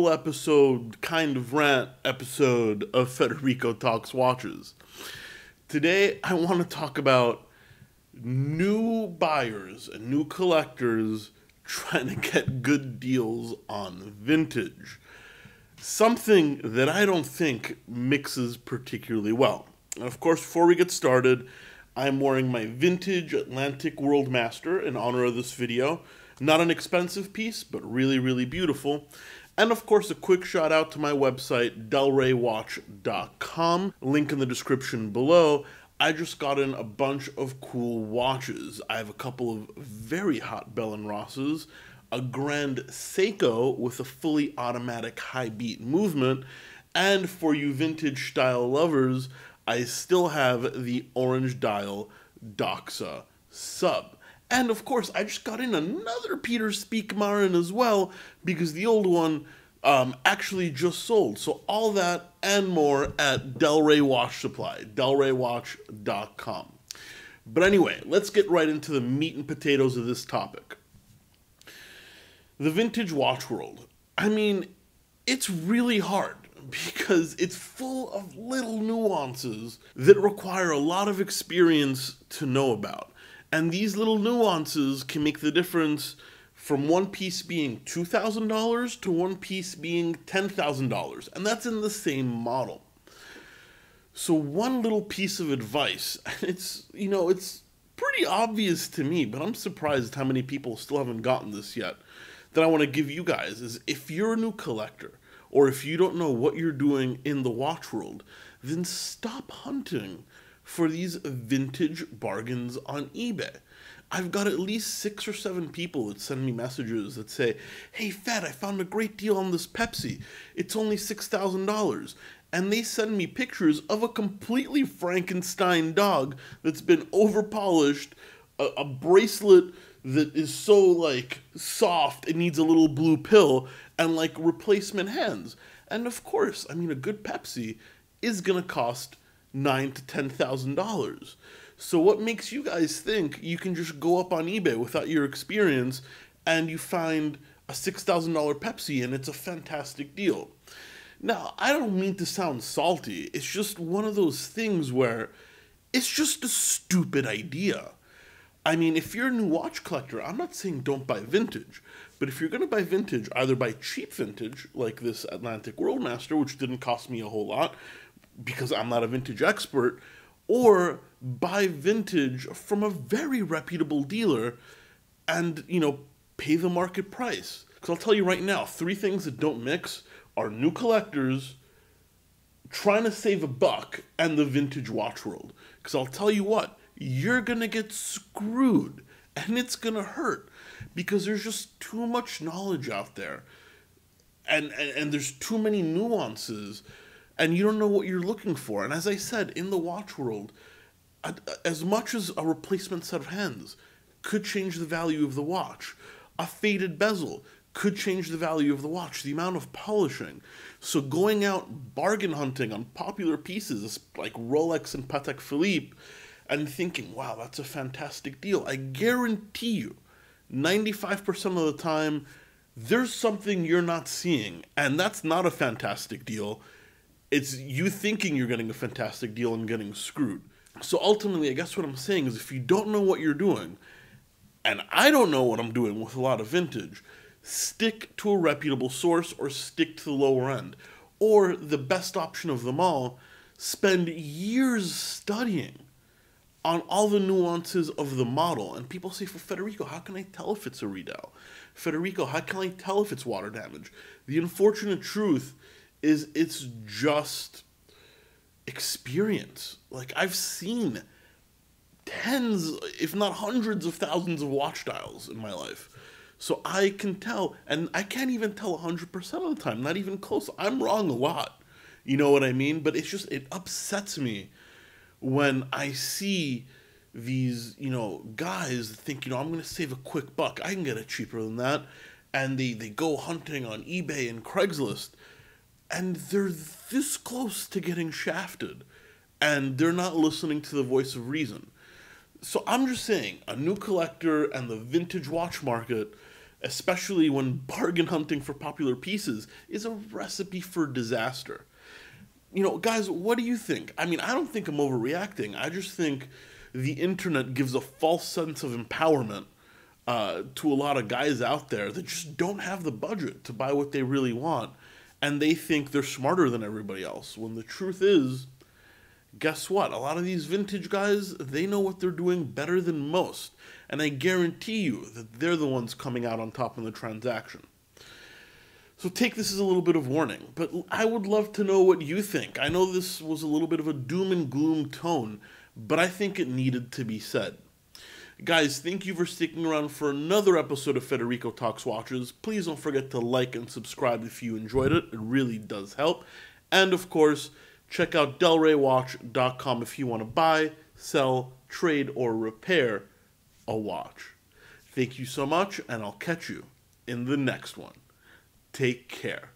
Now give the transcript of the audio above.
special episode, kind of rant episode of Federico Talks Watches. Today, I want to talk about new buyers and new collectors trying to get good deals on vintage. Something that I don't think mixes particularly well. And of course, before we get started, I'm wearing my vintage Atlantic World Master in honor of this video. Not an expensive piece, but really, really beautiful. And of course, a quick shout out to my website, delraywatch.com. Link in the description below. I just got in a bunch of cool watches. I have a couple of very hot Bell & Rosses, a grand Seiko with a fully automatic high beat movement, and for you vintage style lovers, I still have the orange dial Doxa sub. And of course, I just got in another Peter Speakmarin as well, because the old one actually just sold. So all that and more at Delray Watch Supply, delraywatch.com. But anyway, let's get right into the meat and potatoes of this topic. The vintage watch world. I mean, it's really hard because it's full of little nuances that require a lot of experience to know about. And these little nuances can make the difference from one piece being $2,000 to one piece being $10,000. And that's in the same model. So one little piece of advice, it's pretty obvious to me, but I'm surprised how many people still haven't gotten this yet, that I want to give you guys is if you're a new collector, or if you don't know what you're doing in the watch world, then stop hunting for these vintage bargains on eBay. I've got at least 6 or 7 people that send me messages that say, "Hey Fed, I found a great deal on this Pepsi. It's only $6,000. And they send me pictures of a completely Frankenstein dog that's been over-polished, a bracelet that is so soft it needs a little blue pill, and replacement hands. And of course, I mean, a good Pepsi is gonna cost $9,000 to $10,000. So what makes you guys think you can just go up on eBay without your experience and you find a $6,000 Pepsi and it's a fantastic deal? Now, I don't mean to sound salty. It's just one of those things where it's just a stupid idea. I mean, if you're a new watch collector, I'm not saying don't buy vintage. But if you're going to buy vintage, either buy cheap vintage, like this Atlantic World Master, which didn't cost me a whole lot, because I'm not a vintage expert, or buy vintage from a very reputable dealer and, pay the market price. Because I'll tell you right now, 3 things that don't mix are new collectors, trying to save a buck, and the vintage watch world. Because I'll tell you what, you're going to get screwed, and it's going to hurt, because there's just too much knowledge out there, and there's too many nuances, and you don't know what you're looking for. And as I said, in the watch world, as much as a replacement set of hands could change the value of the watch, a faded bezel could change the value of the watch, the amount of polishing. So going out bargain hunting on popular pieces like Rolex and Patek Philippe and thinking, wow, that's a fantastic deal, I guarantee you, 95% of the time, there's something you're not seeing, and that's not a fantastic deal. It's you thinking you're getting a fantastic deal and getting screwed. So ultimately, I guess what I'm saying is if you don't know what you're doing, and I don't know what I'm doing with a lot of vintage, stick to a reputable source or stick to the lower end. Or the best option of them all, spend years studying on all the nuances of the model. And people say, for Federico, how can I tell if it's a redial? Federico, how can I tell if it's water damage? The unfortunate truth is it's just experience. I've seen tens, if not hundreds of thousands of watch dials in my life. So I can tell, and I can't even tell 100% of the time, not even close. I'm wrong a lot, you know what I mean? But it's just, it upsets me when I see these, guys that think, I'm going to save a quick buck. I can get it cheaper than that. And they go hunting on eBay and Craigslist, and they're this close to getting shafted, and they're not listening to the voice of reason. So I'm just saying, a new collector and the vintage watch market, especially when bargain hunting for popular pieces is a recipe for disaster. Guys, what do you think? I mean, I don't think I'm overreacting. I just think the internet gives a false sense of empowerment to a lot of guys out there that just don't have the budget to buy what they really want, and they think they're smarter than everybody else, when the truth is, guess what? A lot of these vintage guys, they know what they're doing better than most, and I guarantee you that they're the ones coming out on top in the transaction. So take this as a little bit of warning, but I would love to know what you think. I know this was a little bit of a doom and gloom tone, but I think it needed to be said. Guys, thank you for sticking around for another episode of Federico Talks Watches. Please don't forget to like and subscribe if you enjoyed it. It really does help. And of course, check out delraywatch.com if you want to buy, sell, trade, or repair a watch. Thank you so much, and I'll catch you in the next one. Take care.